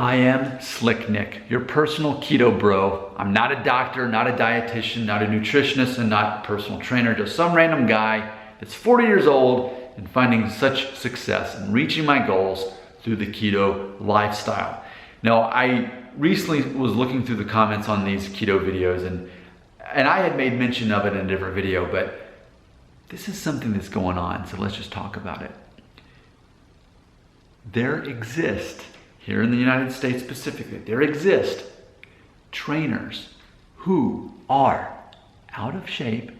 I am Slick Nick, your personal keto bro. I'm not a doctor, not a dietitian, not a nutritionist, and not a personal trainer, just some random guy that's 40 years old and finding such success and reaching my goals through the keto lifestyle. Now, I recently was looking through the comments on these keto videos and I had made mention of it in a different video, but this is something that's going on, so let's just talk about it. There exist, here in the United States specifically, there exist trainers who are out of shape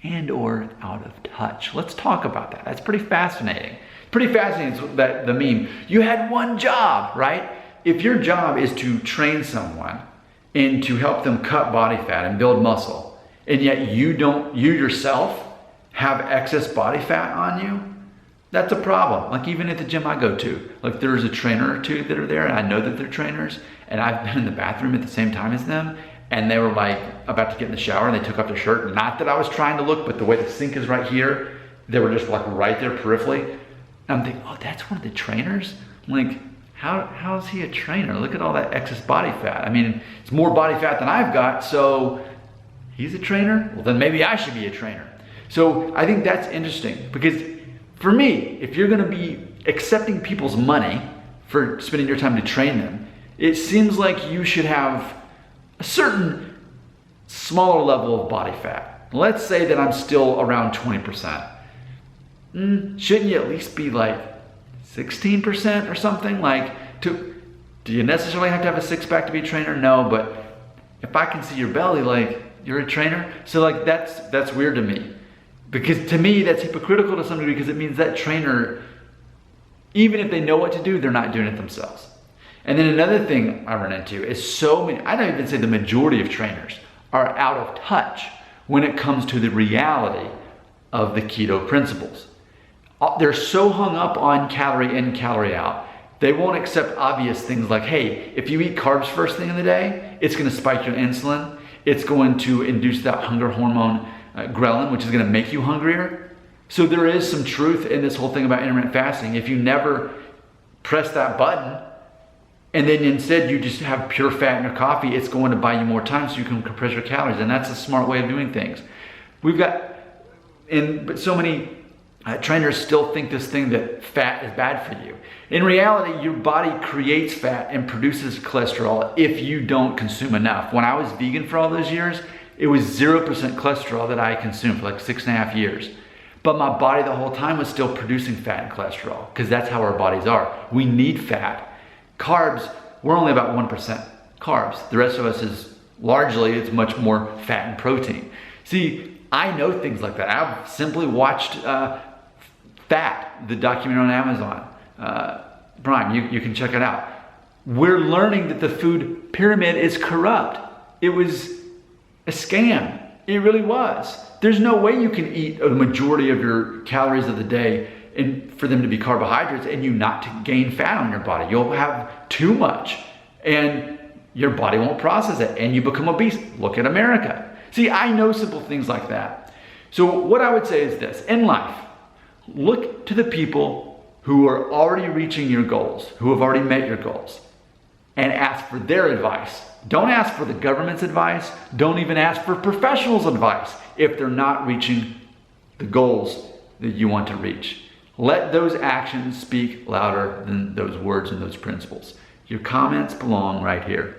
and or out of touch. Let's talk about that. That's pretty fascinating. Pretty fascinating, that the meme. You had one job, right? If your job is to train someone and to help them cut body fat and build muscle, and yet you yourself have excess body fat on you, that's a problem. Like even at the gym I go to, like there's a trainer or two that are there and I know that they're trainers, and I've been in the bathroom at the same time as them and they were like about to get in the shower and they took off their shirt. Not that I was trying to look, but the way the sink is right here, they were just like right there peripherally. And I'm thinking, oh, that's one of the trainers? I'm like, how is he a trainer? Look at all that excess body fat. I mean, it's more body fat than I've got, so he's a trainer? Well, then maybe I should be a trainer. So I think that's interesting because for me, if you're gonna be accepting people's money for spending your time to train them, it seems like you should have a certain smaller level of body fat. Let's say that I'm still around 20%. Shouldn't you at least be like 16% or something? Like, do you necessarily have to have a six-pack to be a trainer? No, but if I can see your belly, like, you're a trainer? So like, that's weird to me. Because to me, that's hypocritical to some degree because it means that trainer, even if they know what to do, they're not doing it themselves. And then another thing I run into is so many, I don't even say the majority of trainers are out of touch when it comes to the reality of the keto principles. They're so hung up on calorie in, calorie out. They won't accept obvious things like, hey, if you eat carbs first thing in the day, it's gonna spike your insulin. It's going to induce that hunger hormone, ghrelin, which is gonna make you hungrier. So there is some truth in this whole thing about intermittent fasting. If you never press that button and then instead you just have pure fat in your coffee, it's going to buy you more time so you can compress your calories. And that's a smart way of doing things. We've got, but so many trainers still think this thing that fat is bad for you. In reality, your body creates fat and produces cholesterol if you don't consume enough. When I was vegan for all those years, it was 0% cholesterol that I consumed for like 6.5 years. But my body the whole time was still producing fat and cholesterol because that's how our bodies are. We need fat. Carbs, we're only about 1% carbs. The rest of us is largely, it's much more fat and protein. See, I know things like that. I've simply watched Fat, the documentary on Amazon Prime. You can check it out. We're learning that the food pyramid is corrupt. It was a scam. It really was. There's no way you can eat a majority of your calories of the day and for them to be carbohydrates and you not to gain fat on your body. You'll have too much and your body won't process it and you become obese. Look at America. See, I know simple things like that. So what I would say is this: in life, look to the people who are already reaching your goals, who have already met your goals, and ask for their advice. Don't ask for the government's advice. Don't even ask for professionals' advice if they're not reaching the goals that you want to reach. Let those actions speak louder than those words and those principles. Your comments belong right here.